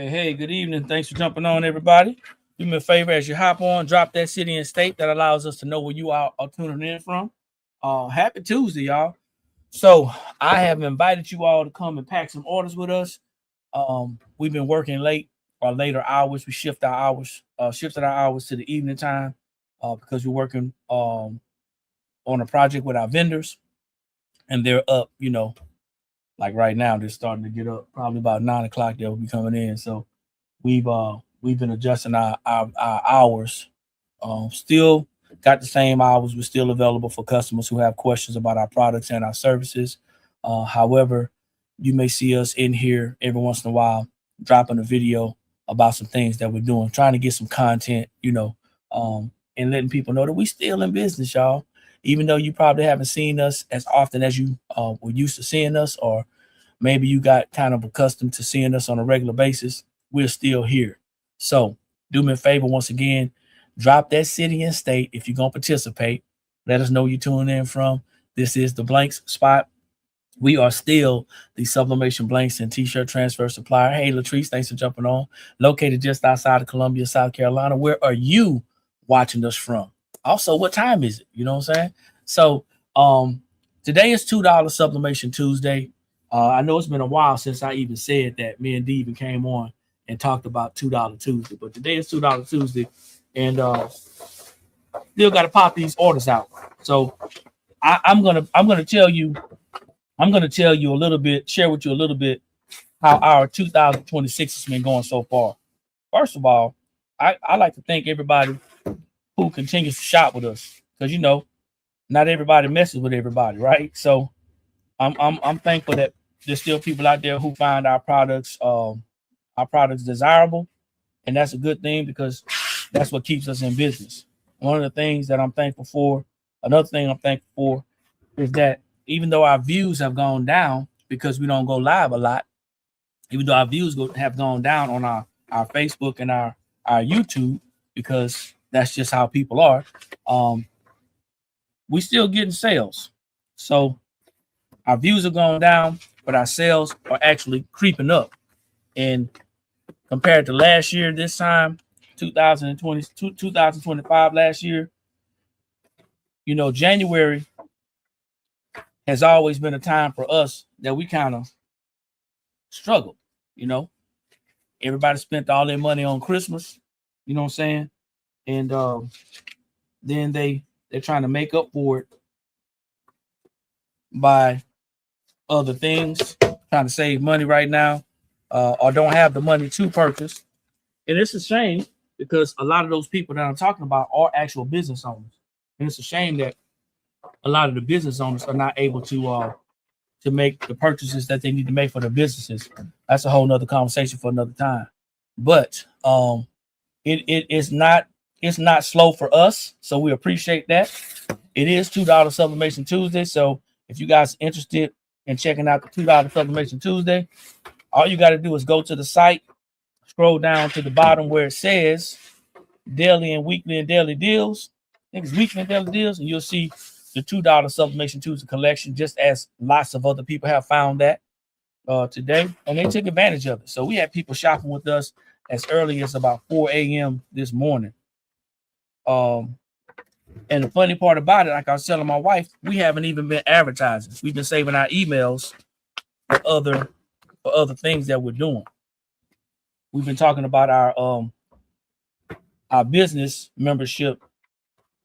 Hey, good evening. Thanks for jumping on, everybody. Do me a favor as you hop on, drop that city and state that allows us to know where you are tuning in from. Happy Tuesday, y'all. So I have invited you all to come and pack some orders with us. We've been working late or later hours. We shifted our hours to the evening time because we're working on a project with our vendors, and they're up. Like right now, they're starting to get up. Probably about 9 o'clock, they'll be coming in. So we've been adjusting our hours. Still got the same hours. We're still available for customers who have questions about our products and our services. However, you may see us in here every once in a while dropping a video about some things that we're doing, trying to get some content, and letting people know that we still in business, y'all. Even though you probably haven't seen us as often as you were used to seeing us, or maybe you got kind of accustomed to seeing us on a regular basis, we're still here. So do me a favor once again, drop that city and state if you're going to participate. Let us know you're tuning in from. This is the Blanks spot. We are still the Sublimation Blanks and T-shirt transfer supplier. Hey, Latrice, thanks for jumping on. Located just outside of Columbia, South Carolina. Where are you watching us from? Also, what time is it? You know what I'm saying? So today is $2 Sublimation Tuesday. I know it's been a while since I even said that. Me and D even came on and talked about $2 Tuesday, but today is $2 Tuesday, and still got to pop these orders out. So I'm gonna tell you a little bit, share with you a little bit how our 2026 has been going so far. First of all, I like to thank everybody who continues to shop with us, because not everybody messes with everybody, right? So I'm thankful that there's still people out there who find our products desirable, and that's a good thing because that's what keeps us in business. One of the things that I'm thankful for, another thing I'm thankful for, is that even though our views have gone down because we don't go live a lot, even though our views have gone down on our Facebook and our YouTube, because that's just how people are, we still getting sales. So our views are going down, but our sales are actually creeping up. And compared to last year, this time, 2025 last year, January has always been a time for us that we kind of struggled. Everybody spent all their money on Christmas, you know what I'm saying? And then they're trying to make up for it by other things, trying to save money right now, or don't have the money to purchase. And it's a shame because a lot of those people that I'm talking about are actual business owners. And it's a shame that a lot of the business owners are not able to make the purchases that they need to make for their businesses. That's a whole nother conversation for another time. But it's not slow for us, so we appreciate that. It is $2 Sublimation Tuesday, so if you guys are interested in checking out the $2 Sublimation Tuesday, all you got to do is go to the site, scroll down to the bottom where it says daily and weekly and daily deals. I think it's weekly and daily deals, and you'll see the $2 Sublimation Tuesday collection, just as lots of other people have found that today, and they took advantage of it. So we had people shopping with us as early as about 4 a.m. this morning. And the funny part about it, like I was telling my wife, we haven't even been advertising. We've been saving our emails for other things that we're doing. We've been talking about our business membership,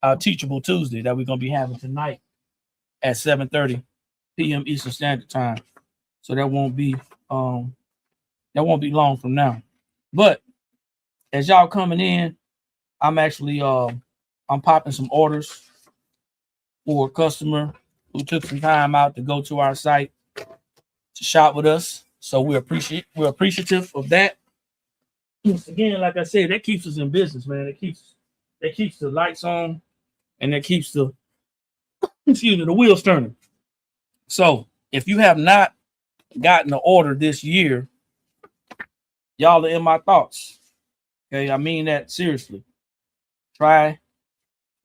our Teachable Tuesday that we're gonna be having tonight at 7:30 p.m. Eastern Standard Time. So that won't be long from now. But as y'all coming in, I'm actually I'm popping some orders for a customer who took some time out to go to our site to shop with us. So we're appreciative of that. Again, like I said, that keeps us in business, man. It keeps the lights on, and that keeps the wheels turning. So if you have not gotten an order this year, y'all are in my thoughts. Okay, I mean that seriously. Try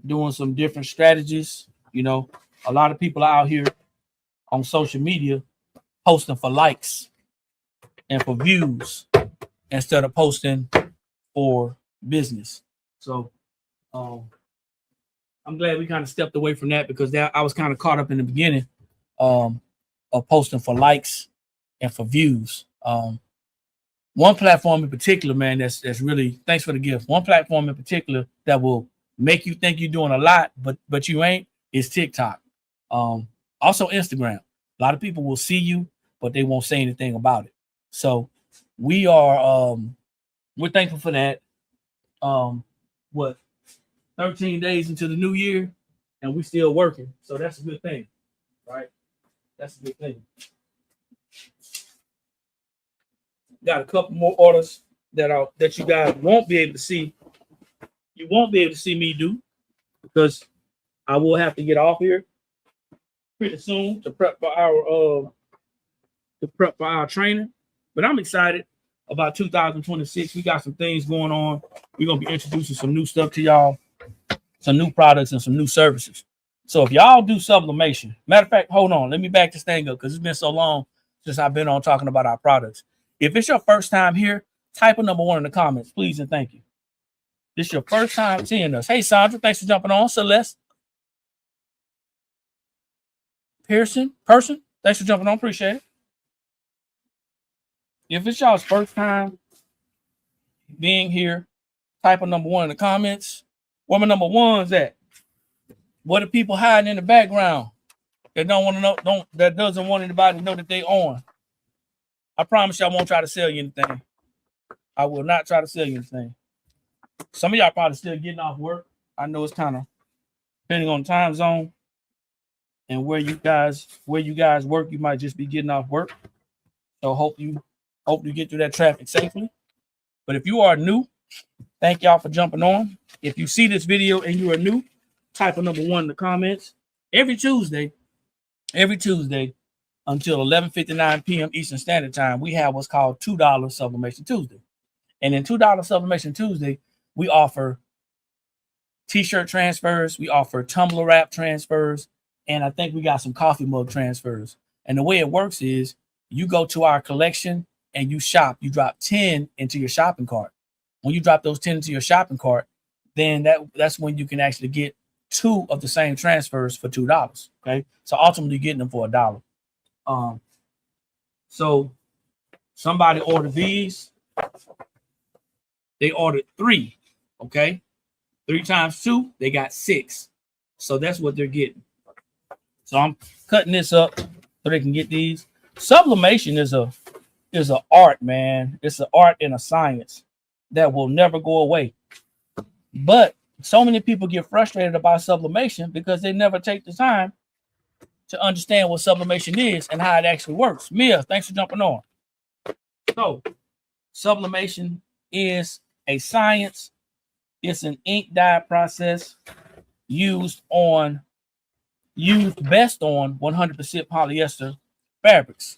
doing some different strategies. A lot of people are out here on social media posting for likes and for views instead of posting for business. So I'm glad we kind of stepped away from that, because that I was kind of caught up in the beginning of posting for likes and for views. One platform in particular, man, that's really, thanks for the gift. One platform in particular that will make you think you're doing a lot, but you ain't, is TikTok. Also Instagram. A lot of people will see you, but they won't say anything about it. So we are we're thankful for that. What, 13 days into the new year, and we still working. So that's a good thing, right? That's a good thing. Got a couple more orders that you guys won't be able to see. You won't be able to see me do, because I will have to get off here pretty soon to prep for our training. But I'm excited about 2026. We got some things going on. We're gonna be introducing some new stuff to y'all, some new products and some new services. So if y'all do sublimation, matter of fact, hold on, let me back this thing up, because it's been so long since I've been on talking about our products. If it's your first time here, type a number 1 in the comments, please and thank you. This is your first time seeing us. Hey, Sandra, thanks for jumping on. Celeste, Person, thanks for jumping on. Appreciate it. If it's y'all's first time being here, type a number 1 in the comments. Where my number 1's at? What are people hiding in the background that don't want to know? That doesn't want anybody to know that they on? I promise you, I won't try to sell you anything. I will not try to sell you anything. Some of y'all probably still getting off work. I know it's kind of depending on the time zone and where you guys work. You might just be getting off work. So hope you get through that traffic safely. But if you are new, thank y'all for jumping on. If you see this video and you are new, type a number 1 in the comments. Every Tuesday until 11:59 p.m. Eastern Standard Time, we have what's called $2 Sublimation Tuesday. And in $2 Sublimation Tuesday, we offer t-shirt transfers, we offer tumbler wrap transfers, and I think we got some coffee mug transfers. And the way it works is you go to our collection and you shop. You drop 10 into your shopping cart. When you drop those 10 into your shopping cart, then that's when you can actually get 2 of the same transfers for $2. Okay, so ultimately you're getting them for $1. So somebody ordered these. They ordered 3. Okay, 3 times 2, they got 6. So that's what they're getting. So I'm cutting this up so they can get these. Sublimation is a art, man. It's an art and a science that will never go away. But so many people get frustrated about sublimation because they never take the time to understand what sublimation is and how it actually works. Mia, thanks for jumping on. So sublimation is a science. It's an ink dye process used best on 100% polyester fabrics,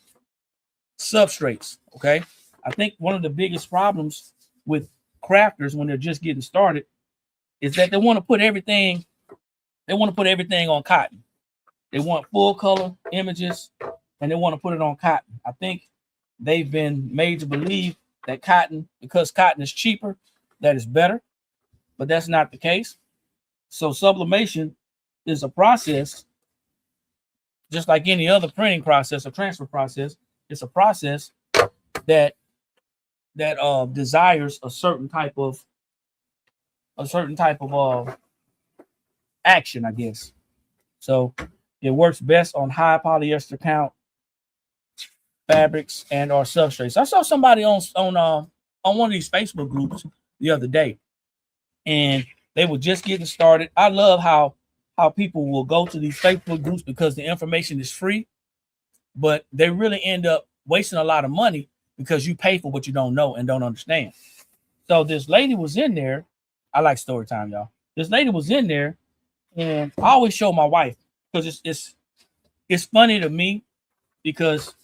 substrates. Okay, I think one of the biggest problems with crafters when they're just getting started is that they want to put everything on cotton. They want full color images and they want to put it on cotton. I think they've been made to believe that cotton, because cotton is cheaper, that is better, but that's not the case. So sublimation is a process just like any other printing process or transfer process. It's a process that desires a certain type of action, I guess. So it works best on high polyester count fabrics and or substrates. I saw somebody on one of these Facebook groups the other day, and they were just getting started. I love how people will go to these Facebook groups because the information is free, but they really end up wasting a lot of money because you pay for what you don't know and don't understand. So this lady was in there. I like story time, y'all. This lady was in there, and I always show my wife because it's funny to me because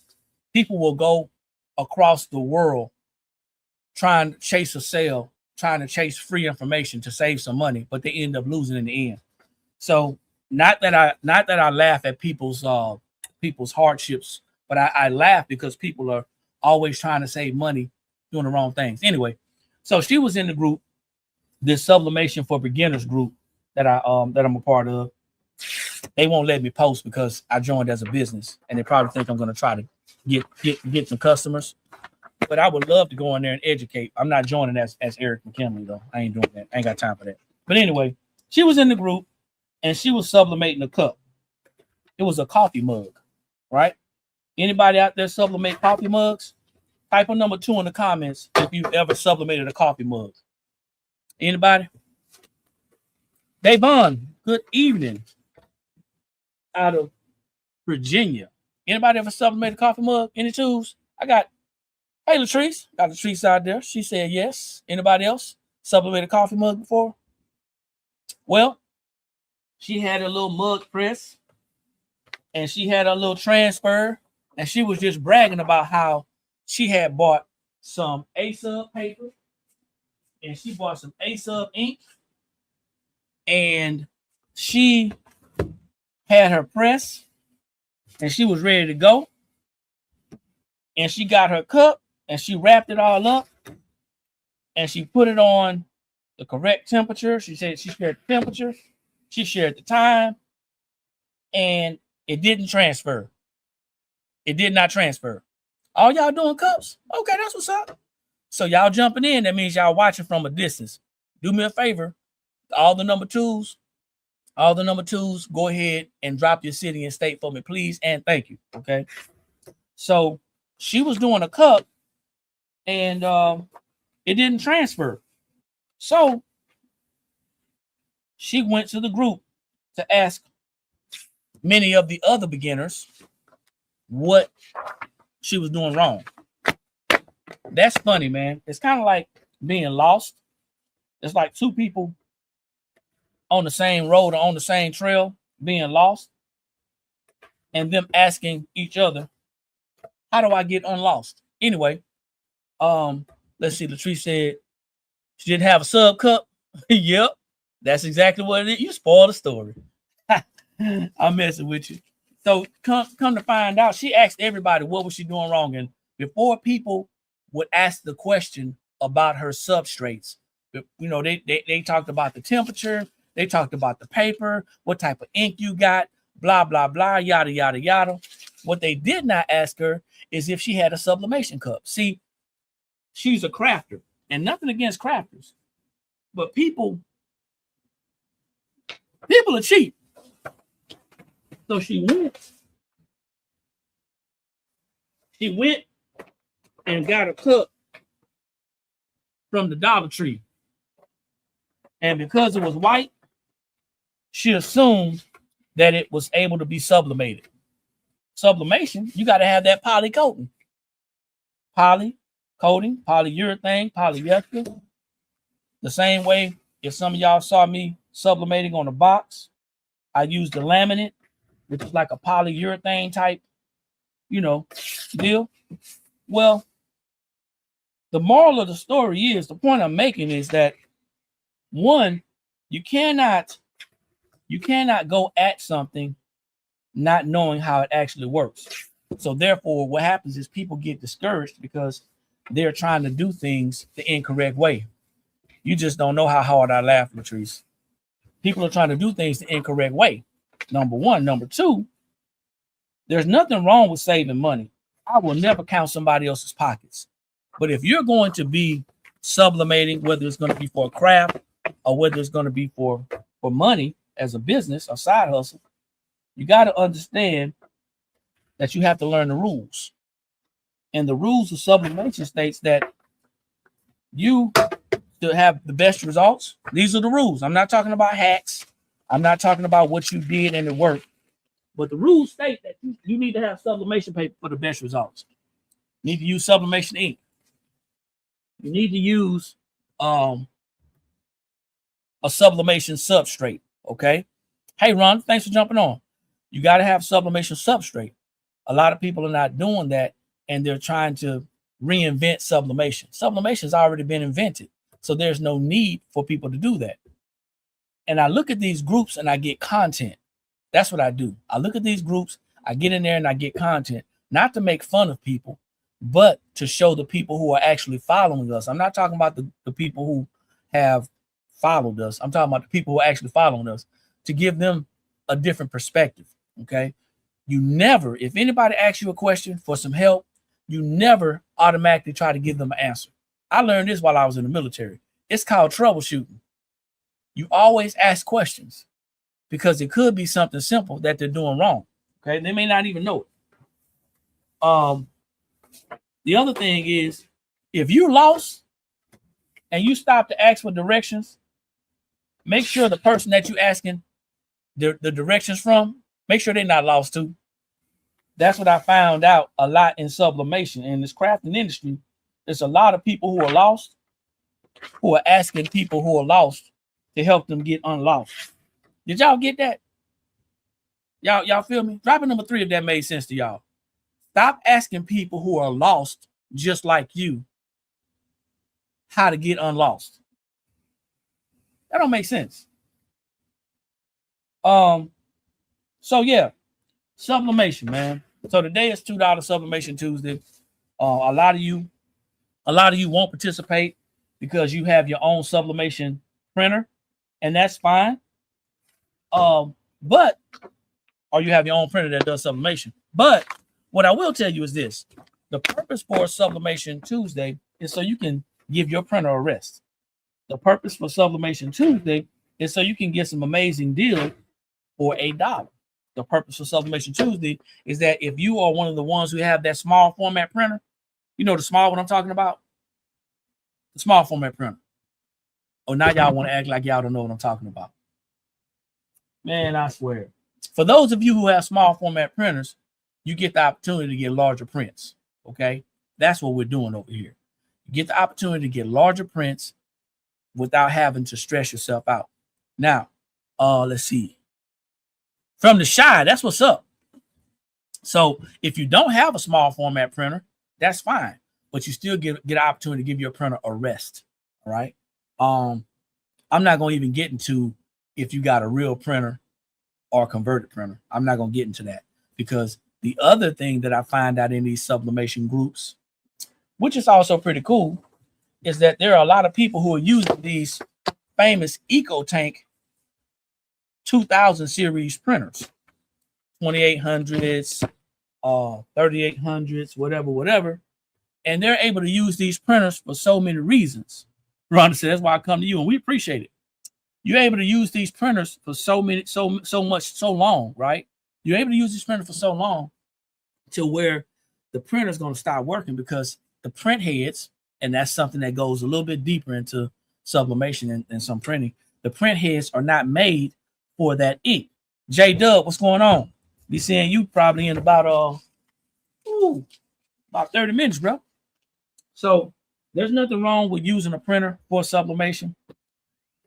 people will go across the world trying to chase a sale, trying to chase free information to save some money, but they end up losing in the end. So not that I laugh at people's hardships, but I laugh because people are always trying to save money doing the wrong things. Anyway, so she was in the group, this sublimation for beginners group that I'm a part of. They won't let me post because I joined as a business, and they probably think I'm going to try to get some customers. But I would love to go in there and educate. I'm not joining as Eric McKinley though. I ain't doing that. I ain't got time for that. But anyway, she was in the group and she was sublimating a cup. It was a coffee mug, right? Anybody out there sublimate coffee mugs? Type on number 2 in the comments if you've ever sublimated a coffee mug. Anybody? Davon, good evening. Out of Virginia. Anybody ever sublimated a coffee mug? Any tools? I got, hey Latrice, got Latrice out there. She said yes. Anybody else sublimated a coffee mug before? Well, she had a little mug press and she had a little transfer, and she was just bragging about how she had bought some A-Sub paper and she bought some A-Sub ink, and she had her press and she was ready to go, and she got her cup and she wrapped it all up and she put it on the correct temperature. She said she shared the temperature, she shared the time, and it didn't transfer. It did not transfer. All y'all doing cups? Okay, that's what's up. So y'all jumping in, that means y'all watching from a distance. Do me a favor, all the number twos, go ahead and drop your city and state for me, please, and thank you. Okay. So she was doing a cup and it didn't transfer. So she went to the group to ask many of the other beginners what she was doing wrong. That's funny, man. It's kind of like being lost. It's like two people on the same road or on the same trail being lost, and them asking each other, how do I get unlost? Anyway, let's see. Latrice said she didn't have a sub cup. Yep, that's exactly what it is. You spoiled the story. I'm messing with you. So come to find out, she asked everybody what was she doing wrong, and before people would ask the question about her substrates, you know, they talked about the temperature, they talked about the paper, what type of ink you got, blah blah blah, yada yada yada. What they did not ask her is if she had a sublimation cup. See, she's a crafter, and nothing against crafters, but people are cheap. So she went and got a cup from the Dollar Tree. And because it was white, she assumed that it was able to be sublimated. Sublimation, you got to have that poly coating. Poly coating, polyurethane, polyester. The same way, if some of y'all saw me sublimating on a box, I used the laminate, which is like a polyurethane type, you know, deal. Well, the moral of the story is, the point I'm making is that, one, you cannot go at something not knowing how it actually works. So therefore, what happens is people get discouraged because they're trying to do things the incorrect way. You just don't know how hard I laugh, Latrice. People are trying to do things the incorrect way. Number one. Number two, there's nothing wrong with saving money. I will never count somebody else's pockets. But if you're going to be sublimating, whether it's going to be for a craft or whether it's going to be for money as a business or side hustle, you got to understand that you have to learn the rules. And the rules of sublimation states that you to have the best results. These are the rules. I'm not talking about hacks. I'm not talking about what you did and it worked. But the rules state that you need to have sublimation paper for the best results. You need to use sublimation ink. You need to use a sublimation substrate. Okay. Hey, Ron, thanks for jumping on. You got to have sublimation substrate. A lot of people are not doing that, and they're trying to reinvent sublimation. Sublimation has already been invented, so there's no need for people to do that. And I look at these groups and I get content. That's what I do. I look at these groups, I get in there and I get content, not to make fun of people, but to show the people who are actually following us. I'm not talking about the people who have followed us. I'm talking about the people who are actually following us, to give them a different perspective. Okay. You never, if anybody asks you a question for some help, you never automatically try to give them an answer. I learned this while I was in the military. It's called troubleshooting. You always ask questions because it could be something simple that they're doing wrong. Okay. They may not even know it. The other thing is, if you're lost and you stop to ask for directions, make sure the person that you're asking the directions from, make sure they're not lost too. That's what I found out a lot in sublimation. In this crafting industry, there's a lot of people who are lost, who are asking people who are lost to help them get unlost. Did y'all get that? Y'all feel me? Drop a number 3 if that made sense to y'all. Stop asking people who are lost just like you how to get unlost. That don't make sense. So yeah, sublimation, man. So today is $2 Sublimation Tuesday. A lot of you won't participate because you have your own sublimation printer, and that's fine. But or you have your own printer that does sublimation. But what I will tell you is this: the purpose for Sublimation Tuesday is so you can give your printer a rest. The purpose for Sublimation Tuesday is so you can get some amazing deal for $1. The purpose for Sublimation Tuesday is that if you are one of the ones who have that small format printer, you know the small one I'm talking about? The small format printer. Oh, now y'all want to act like y'all don't know what I'm talking about. Man, I swear. For those of you who have small format printers, you get the opportunity to get larger prints. Okay? That's what we're doing over here. You get the opportunity to get larger prints without having to stress yourself out. Now, let's see. From the shy, that's what's up. So if you don't have a small format printer, that's fine, but you still get an opportunity to give your printer a rest. All right. I'm not going to even get into if you got a real printer or a converted printer. I'm not going to get into that, because the other thing that I find out in these sublimation groups, which is also pretty cool, is that there are a lot of people who are using these famous EcoTank 2000 series printers, 2800s, 3800s, whatever. And they're able to use these printers for so many reasons. Rhonda said, that's why I come to you, and we appreciate it. You're able to use these printers for so long, right? You're able to use these printers for so long to where the printer is going to start working, because the print heads, and that's something that goes a little bit deeper into sublimation and some printing, the print heads are not made for that ink. J Dub, what's going on? Be seeing you probably in about 30 minutes, bro. So there's nothing wrong with using a printer for sublimation,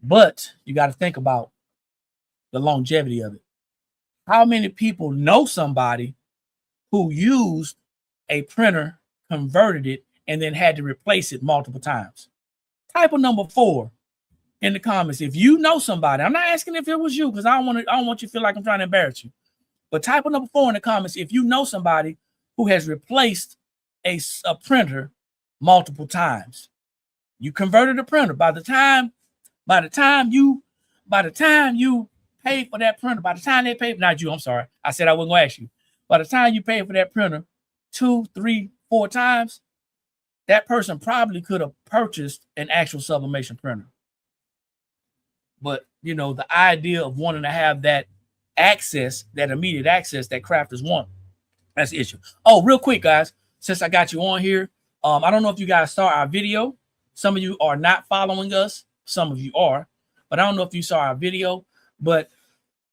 but you got to think about the longevity of it. How many people know somebody who used a printer, converted it, and then had to replace it multiple times? Type of number 4 in the comments if you know somebody. I'm not asking if it was you, because I don't want you to feel like I'm trying to embarrass you. But type of number 4 in the comments if you know somebody who has replaced a printer multiple times. You converted a printer. By the time you paid for that printer, by the time they paid, not you, I'm sorry, I said I wasn't gonna ask you. By the time you paid for that printer 2, 3, 4 times, that person probably could have purchased an actual sublimation printer. But you know, the idea of wanting to have that access, that immediate access that crafters want, that's the issue. Oh, real quick, guys, since I got you on here, I don't know if you guys saw our video. Some of you are not following us, some of you are, but I don't know if you saw our video. But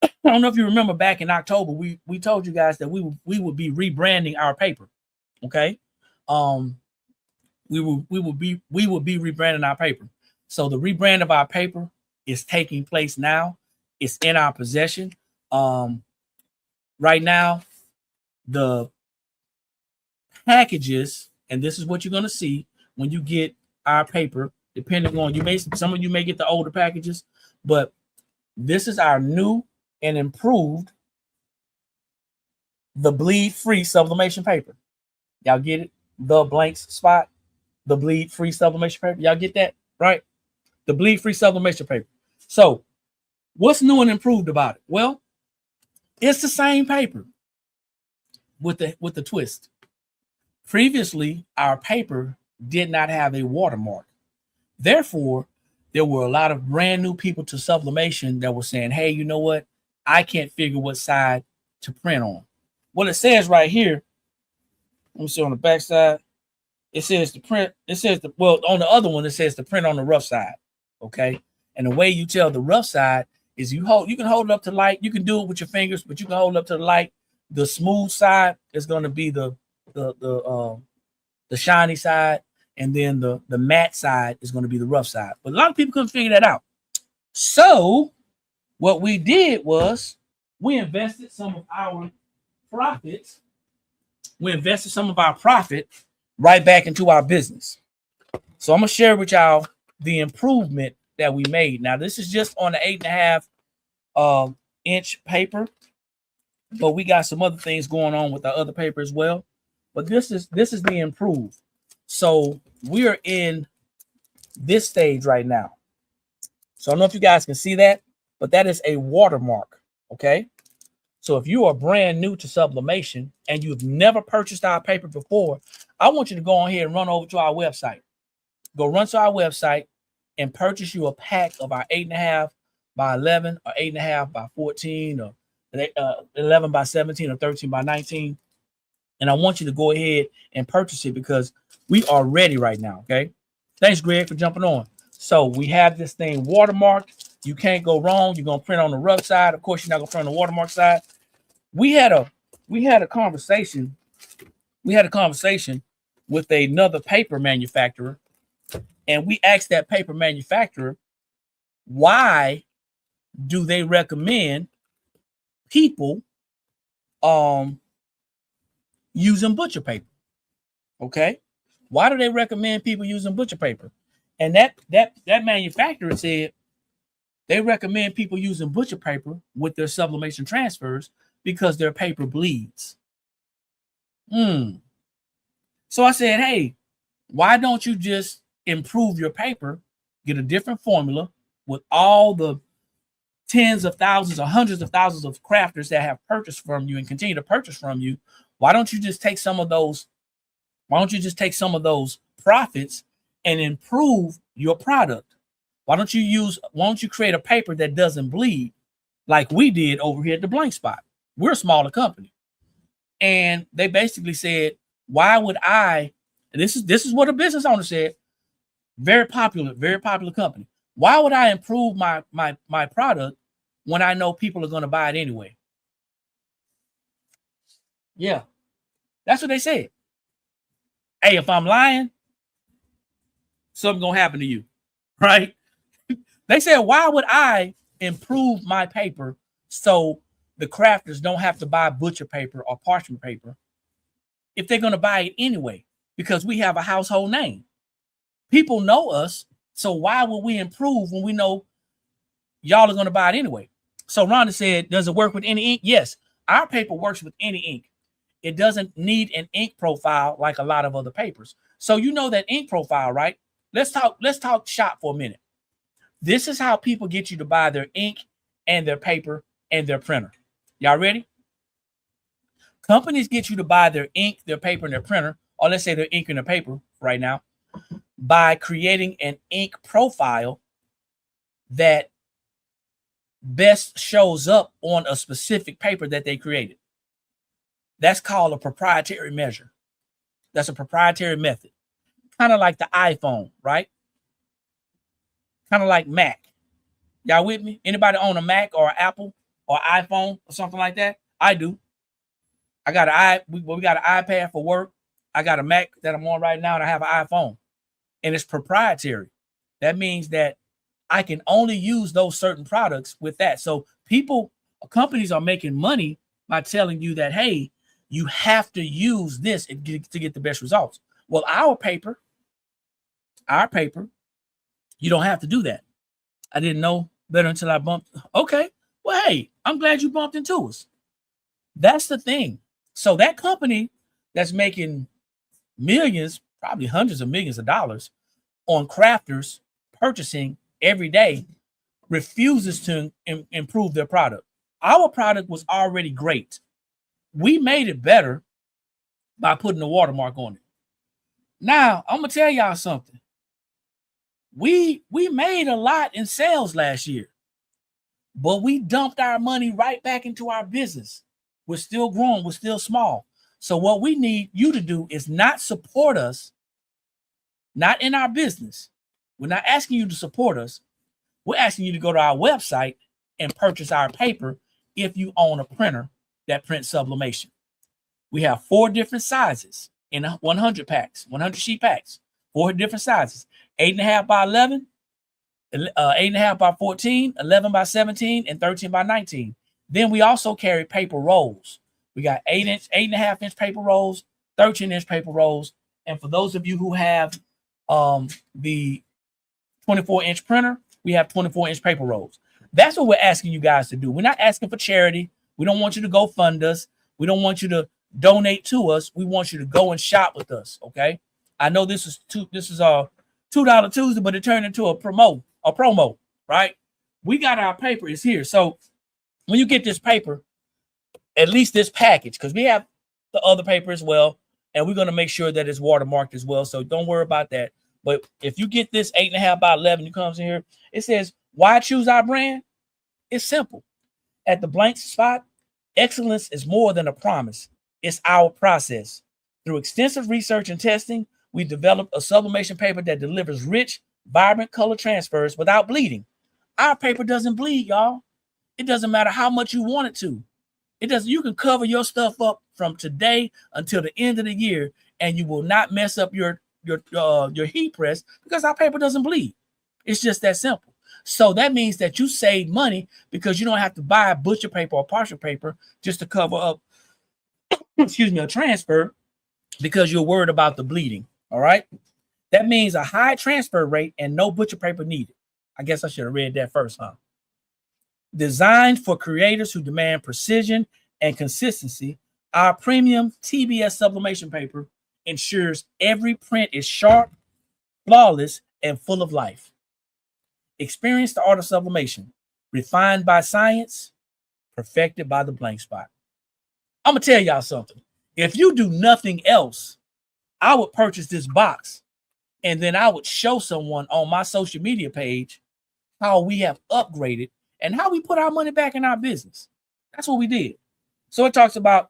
I don't know if you remember back in October, we told you guys that we would be rebranding our paper. Okay. We would be rebranding our paper. So the rebrand of our paper is taking place now. It's in our possession. Right now, the packages, and this is what you're going to see when you get our paper, depending on, some of you may get the older packages, but this is our new and improved, the bleed-free sublimation paper. Y'all get it? the blanks spot, the bleed free sublimation paper. Y'all get that, right? The bleed free sublimation paper. So what's new and improved about it? Well, it's the same paper with the twist. Previously, our paper did not have a watermark. Therefore, there were a lot of brand new people to sublimation that were saying, hey, you know what? I can't figure what side to print on. What it says right here, let me see on the back side. It says the print, well, on the other one, it says the print on the rough side. Okay. And the way you tell the rough side is you can hold it up to light. You can do it with your fingers, but you can hold it up to the light. The smooth side is going to be the shiny side, and then the matte side is going to be the rough side. But a lot of people couldn't figure that out. So what we did was we invested some of our profits. We invested some of our profit right back into our business. So I'm going to share with y'all the improvement that we made. Now, this is just on the 8.5 inch paper, but we got some other things going on with the other paper as well. But this is the improved. So we are in this stage right now. So I don't know if you guys can see that, but that is a watermark. Okay. So if you are brand new to sublimation and you've never purchased our paper before, I want you to go on here and run over to our website. Go run to our website and purchase you a pack of our 8.5 by 11 or 8.5 by 14 or 11 by 17 or 13 by 19. And I want you to go ahead and purchase it because we are ready right now. Okay. Thanks, Greg, for jumping on. So we have this thing watermarked. You can't go wrong. You're going to print on the rough side. Of course, you're not going to print on the watermark side. We had a conversation. We had a conversation with another paper manufacturer, and we asked that paper manufacturer, why do they recommend people using butcher paper? Okay, why do they recommend people using butcher paper? And that manufacturer said they recommend people using butcher paper with their sublimation transfers because their paper bleeds. So I said, hey, why don't you just improve your paper, get a different formula with all the tens of thousands or hundreds of thousands of crafters that have purchased from you and continue to purchase from you? Why don't you just take some of those? Why don't you just take some of those profits and improve your product? Why don't you create a paper that doesn't bleed like we did over here at the Blank Spot? We're a smaller company. And they basically said, why would I, and this is what a business owner said, very popular company. Why would I improve my product when I know people are going to buy it anyway? Yeah, that's what they said. Hey, if I'm lying, something's going to happen to you, right? They said, why would I improve my paper so the crafters don't have to buy butcher paper or parchment paper if they're going to buy it anyway? Because we have a household name. People know us, so why would we improve when we know y'all are going to buy it anyway? So Rhonda said, does it work with any ink? Yes, our paper works with any ink. It doesn't need an ink profile like a lot of other papers. So you know that ink profile, right? Let's talk shop for a minute. This is how people get you to buy their ink and their paper and their printer. Y'all ready? Companies get you to buy their ink, their paper, and their printer, or let's say their ink and their paper right now, by creating an ink profile that best shows up on a specific paper that they created. That's called a proprietary measure. That's a proprietary method. Kind of like the iPhone, right? Kind of like Mac. Y'all with me? Anybody own a Mac or Apple or iPhone or something like that? I do. We got an iPad for work. I got a Mac that I'm on right now, and I have an iPhone. And it's proprietary. That means that I can only use those certain products with that. So companies are making money by telling you that, hey, you have to use this to get the best results. Well, our paper, you don't have to do that. I didn't know better until I bumped. Okay. Well, hey, I'm glad you bumped into us. That's the thing. So that company that's making millions, probably hundreds of millions of dollars on crafters purchasing every day, refuses to improve their product. Our product was already great. We made it better by putting a watermark on it. Now, I'm gonna tell y'all something. We made a lot in sales last year, but we dumped our money right back into our business. We're still growing, we're still small. So what we need you to do is not support us, not in our business. We're not asking you to support us. We're asking you to go to our website and purchase our paper if you own a printer that prints sublimation. We have 4 different sizes in 100 packs, 100 sheet packs, 4 different sizes, 8.5 by 11, 8.5 by 14, 11 by 17, and 13 by 19. Then we also carry paper rolls. We got 8.5 inch paper rolls, 13-inch paper rolls. And for those of you who have the 24-inch printer, we have 24-inch paper rolls. That's what we're asking you guys to do. We're not asking for charity. We don't want you to go fund us. We don't want you to donate to us. We want you to go and shop with us. Okay. I know this is a $2 Tuesday, but it turned into a promo, right? We got our paper, it's here. So when you get this paper, at least this package, because we have the other paper as well, and we're going to make sure that it's watermarked as well. So don't worry about that. But if you get this 8.5 by 11, it comes in here. It says, why choose our brand? It's simple. At the blank spot, excellence is more than a promise. It's our process. Through extensive research and testing, we developed a sublimation paper that delivers rich, vibrant color transfers without bleeding. Our paper doesn't bleed, y'all. It doesn't matter how much you want it to. It doesn't. You can cover your stuff up from today until the end of the year, and you will not mess up your heat press because our paper doesn't bleed. It's just that simple. So that means that you save money because you don't have to buy butcher paper or partial paper just to cover up, a transfer because you're worried about the bleeding. All right. That means a high transfer rate and no butcher paper needed. I guess I should have read that first, huh? Designed for creators who demand precision and consistency, our premium TBS Sublimation Paper ensures every print is sharp, flawless, and full of life. Experience the art of sublimation, refined by science, perfected by the blank spot. I'm going to tell y'all something. If you do nothing else, I would purchase this box and then I would show someone on my social media page how we have upgraded and how we put our money back in our business. That's what we did. So it talks about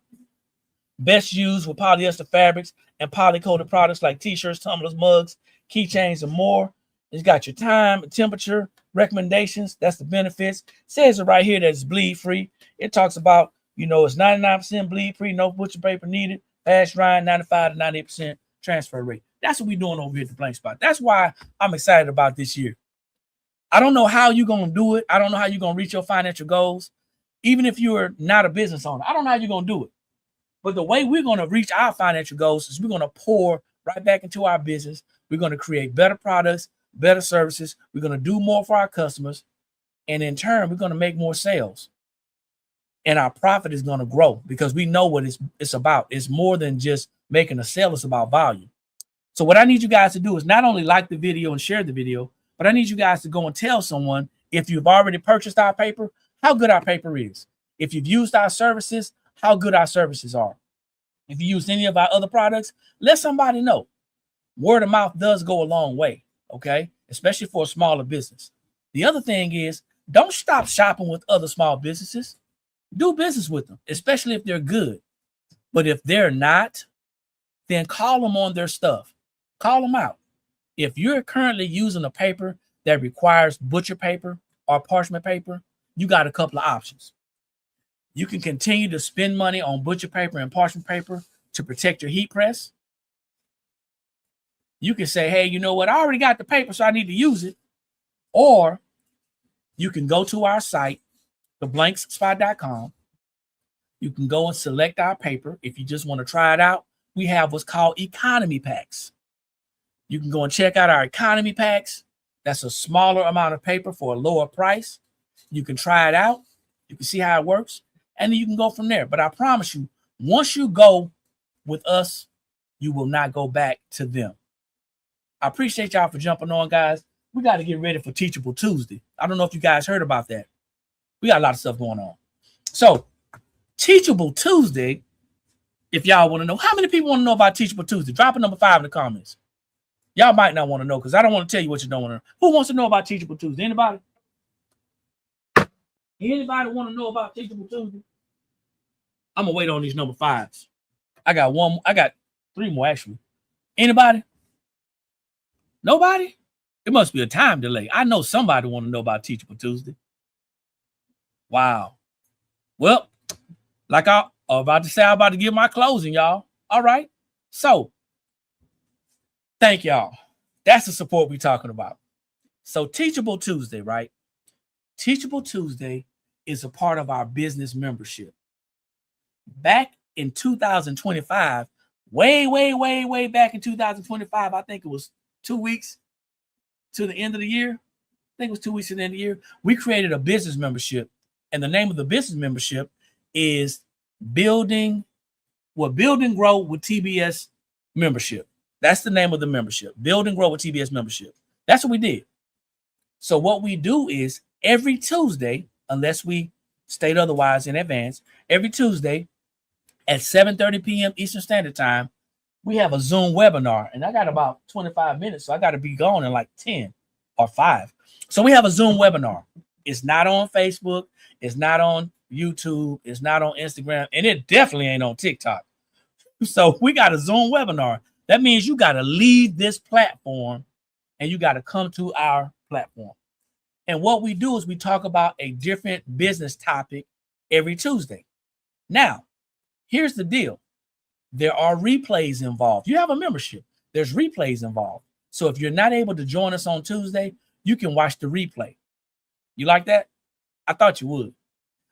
best used with polyester fabrics and poly-coated products like t-shirts, tumblers, mugs, keychains, and more. It's got your time, temperature, recommendations. That's the benefits. It says it right here that it's bleed-free. It talks about, it's 99% bleed-free, no butcher paper needed, fast drying, 95 to 98% transfer rate. That's what we're doing over here at the Blank Spot. That's why I'm excited about this year. I don't know how you're going to do it. I don't know how you're going to reach your financial goals. Even if you're not a business owner, I don't know how you're going to do it. But the way we're going to reach our financial goals is we're going to pour right back into our business. We're going to create better products, better services. We're going to do more for our customers. And in turn, we're going to make more sales. And our profit is going to grow because we know what it's about. It's more than just making a sale. It's about volume. So what I need you guys to do is not only like the video and share the video, but I need you guys to go and tell someone, if you've already purchased our paper, how good our paper is. If you've used our services, how good our services are. If you use any of our other products, let somebody know. Word of mouth does go a long way, okay? Especially for a smaller business. The other thing is, don't stop shopping with other small businesses. Do business with them, especially if they're good. But if they're not, then call them on their stuff. Call them out. If you're currently using a paper that requires butcher paper or parchment paper, you got a couple of options. You can continue to spend money on butcher paper and parchment paper to protect your heat press. You can say, hey, you know what? I already got the paper, so I need to use it. Or you can go to our site, theblankspot.com. You can go and select our paper. If you just want to try it out, we have what's called economy packs. You can go and check out our economy packs. That's a smaller amount of paper for a lower price. You can try it out. You can see how it works. And then you can go from there. But I promise you, once you go with us you will not go back to them. I appreciate y'all for jumping on, guys. We got to get ready for Teachable Tuesday. I don't know if you guys heard about that. We got a lot of stuff going on. So, Teachable Tuesday, if y'all want to know, how many people want to know about Teachable Tuesday? Drop a number 5 in the comments. Y'all might not want to know because I don't want to tell you what you don't want to know. Who wants to know about Teachable Tuesday? Anybody? Anybody want to know about Teachable Tuesday? I'm going to wait on these number 5s. I got 3 more actually. Anybody? Nobody? It must be a time delay. I know somebody want to know about Teachable Tuesday. Wow. Well, like I'm about to say, I'm about to give my closing, y'all. All right. So, thank y'all. That's the support we're talking about. So, Teachable Tuesday, right? Teachable Tuesday is a part of our business membership. Back in 2025, way back in 2025, I think it was 2 weeks to the end of the year. I think it was 2 weeks to the end of the year. We created a business membership, and the name of the business membership is Build and Grow with TBS Membership. That's the name of the membership. Build and Grow with TBS Membership. That's what we did. So what we do is every Tuesday, unless we state otherwise in advance, every Tuesday at 7:30 p.m. Eastern Standard Time, we have a Zoom webinar. And I got about 25 minutes, so I got to be gone in like 10 or 5. So we have a Zoom webinar. It's not on Facebook. It's not on YouTube. It's not on Instagram. And it definitely ain't on TikTok. So we got a Zoom webinar. That means you got to leave this platform and you got to come to our platform. And what we do is we talk about a different business topic every Tuesday. Now, here's the deal. There are replays involved. You have a membership. There's replays involved. So if you're not able to join us on Tuesday, you can watch the replay. You like that? I thought you would.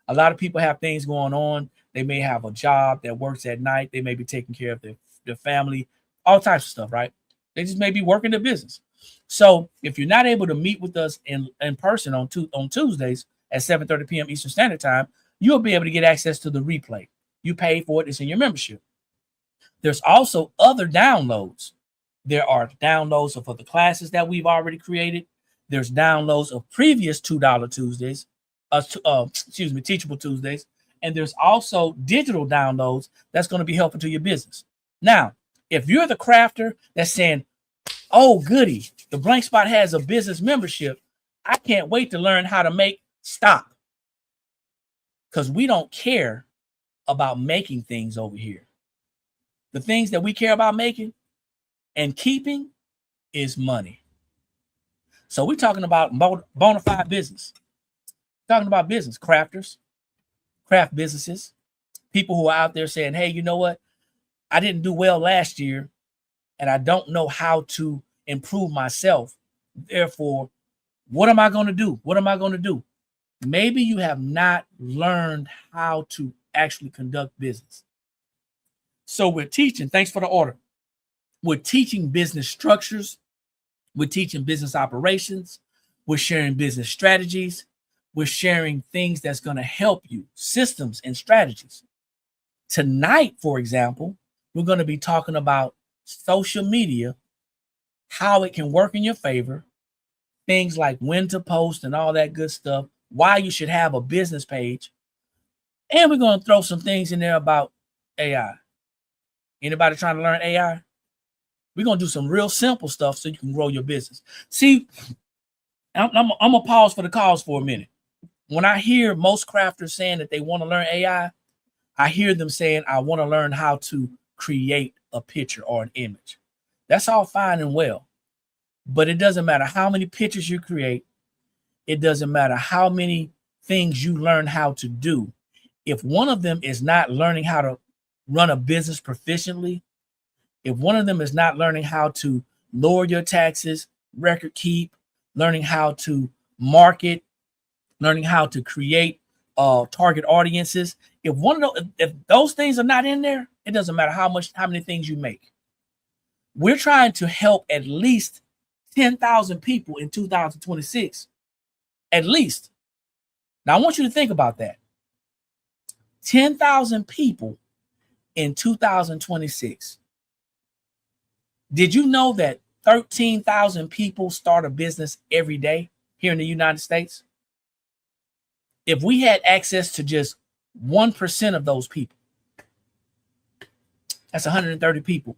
A lot of people have things going on. They may have a job that works at night. They may be taking care of their family, all types of stuff, right? They just may be working their business. So if you're not able to meet with us in person on Tuesdays at 7:30 p.m. Eastern Standard Time, you'll be able to get access to the replay. You pay for it. It's in your membership. There's also other downloads. There are downloads for the classes that we've already created. There's downloads of previous $2 Tuesdays, Teachable Tuesdays. And there's also digital downloads that's going to be helpful to your business. Now, if you're the crafter that's saying, oh, goody, the Blank Spot has a business membership, I can't wait to learn how to make, stop. Because we don't care about making things over here. The things that we care about making and keeping is money. So we're talking about bona fide business. Talking about business, crafters, craft businesses, people who are out there saying, hey, you know what? I didn't do well last year and I don't know how to improve myself. Therefore, what am I going to do? What am I going to do? Maybe you have not learned how to actually conduct business. So we're teaching, thanks for the order. We're teaching business structures. We're teaching business operations. We're sharing business strategies. We're sharing things that's going to help you, systems and strategies. Tonight, for example, we're going to be talking about social media, how it can work in your favor, things like when to post and all that good stuff, why you should have a business page. And we're going to throw some things in there about AI. Anybody trying to learn AI? We're going to do some real simple stuff so you can grow your business. See, I'm going to pause for the cause for a minute. When I hear most crafters saying that they want to learn AI, I hear them saying, I want to learn how to create a picture or an image. That's all fine and well. But it doesn't matter how many pictures you create. It doesn't matter how many things you learn how to do. If one of them is not learning how to run a business proficiently, if one of them is not learning how to lower your taxes, record keep, learning how to market, learning how to create target audiences, if those things are not in there, it doesn't matter how many things you make. We're trying to help at least 10,000 people in 2026. At least. Now I want you to think about that. 10,000 people in 2026. Did you know that 13,000 people start a business every day here in the United States? If we had access to just 1% of those people, that's 130 people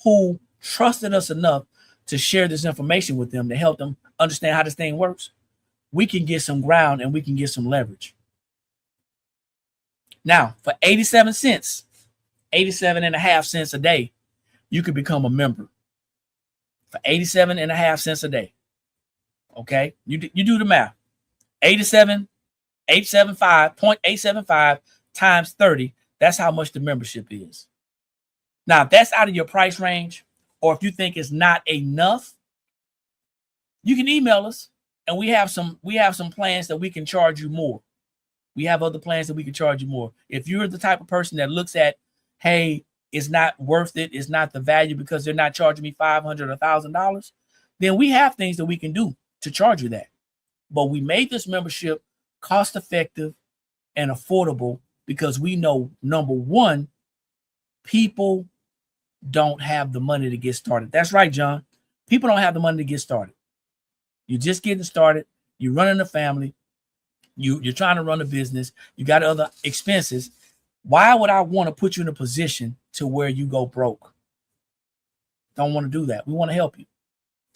who trusted us enough to share this information with them to help them understand how this thing works, we can get some ground and we can get some leverage. Now, for 87 cents, 87 and a half cents a day, you could become a member. For 87 and a half cents a day. Okay? You do the math. 875 times 30. That's how much the membership is. Now, if that's out of your price range, or if you think it's not enough, you can email us, and we have some plans that we can charge you more. We have other plans that we can charge you more. If you're the type of person that looks at, hey, it's not worth it, it's not the value because they're not charging me $500 or $1,000, then we have things that we can do to charge you that. But we made this membership cost effective and affordable because we know, number one, people don't have the money to get started. That's right, John. People don't have the money to get started. You're just getting started. You're running a family. You're trying to run a business. You got other expenses. Why would I want to put you in a position to where you go broke? Don't want to do that. We want to help you.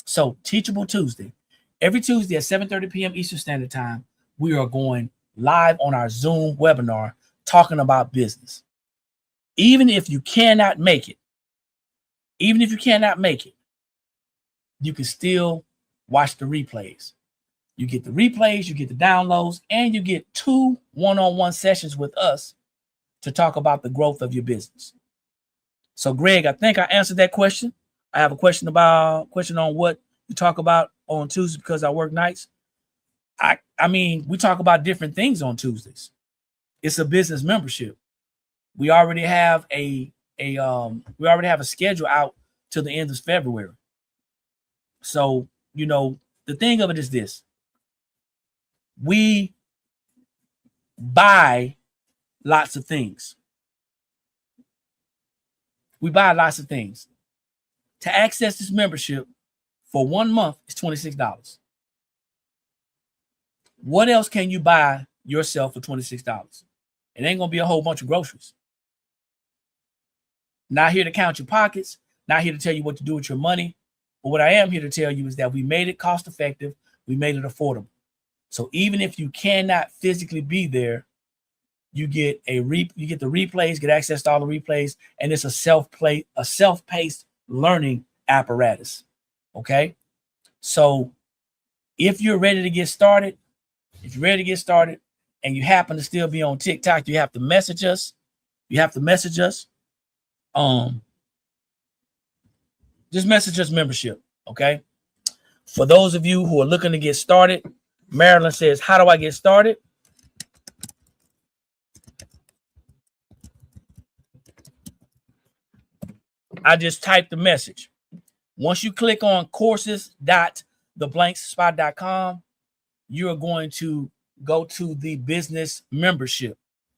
So Teachable Tuesday. Every Tuesday at 7:30 p.m. Eastern Standard Time, we are going live on our Zoom webinar talking about business. Even if you cannot make it, you can still watch the replays. You get the replays, you get the downloads, and you get 2 one-on-one sessions with us to talk about the growth of your business. So, Greg, I think I answered that question. I have a question on what you talk about on Tuesdays because I work nights. I mean, we talk about different things on Tuesdays. It's a business membership. We already have a schedule out till the end of February. So, the thing of it is this. We buy lots of things. To access this membership for 1 month is $26. What else can you buy yourself for $26? It ain't going to be a whole bunch of groceries. Not here to count your pockets, not here to tell you what to do with your money. But what I am here to tell you is that we made it cost effective. We made it affordable. So even if you cannot physically be there, you get the replays, get access to all the replays, and it's a self-paced learning apparatus. Okay? So if you're ready to get started, and you happen to still be on TikTok, you have to message us. Just message us membership, okay? For those of you who are looking to get started, Marilyn says, how do I get started? I just typed the message. Once you click on courses.theblankspot.com, you are going to go to the business membership.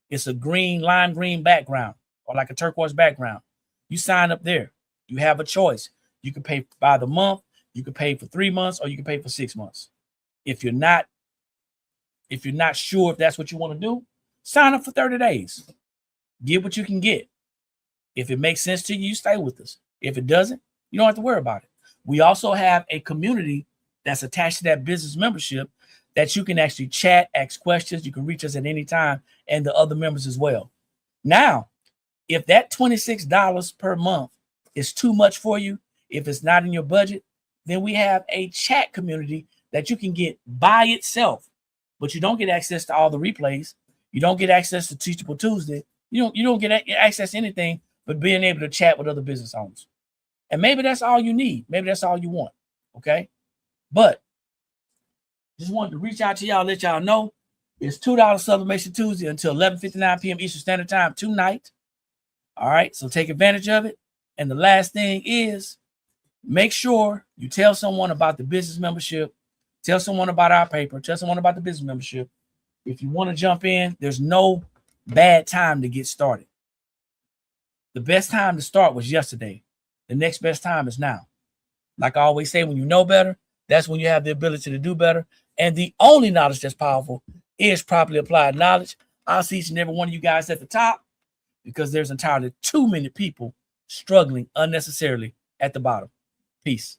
It's a lime green background or like a turquoise background. You sign up there. You have a choice. You can pay by the month, you can pay for 3 months, or you can pay for 6 months. If you're not sure if that's what you want to do, sign up for 30 days. Get what you can get. If it makes sense to you, stay with us. If it doesn't, you don't have to worry about it. We also have a community that's attached to that business membership that you can actually chat, ask questions. You can reach us at any time, and the other members as well. Now, if that $26 per month is too much for you, if it's not in your budget, then we have a chat community that you can get by itself, but you don't get access to all the replays. You don't get access to Teachable Tuesday. You don't get access to anything but being able to chat with other business owners. And maybe that's all you need. Maybe that's all you want. Okay. But just wanted to reach out to y'all, let y'all know it's $2 Sublimation Tuesday until 11:59 p.m. Eastern Standard Time tonight. All right. So take advantage of it. And the last thing is make sure you tell someone about the business membership. Tell someone about our paper. Tell someone about the business membership. If you want to jump in, there's no bad time to get started. The best time to start was yesterday. The next best time is now. Like I always say, when you know better, that's when you have the ability to do better. And the only knowledge that's powerful is properly applied knowledge. I'll see each and every one of you guys at the top, because there's entirely too many people struggling unnecessarily at the bottom. Peace.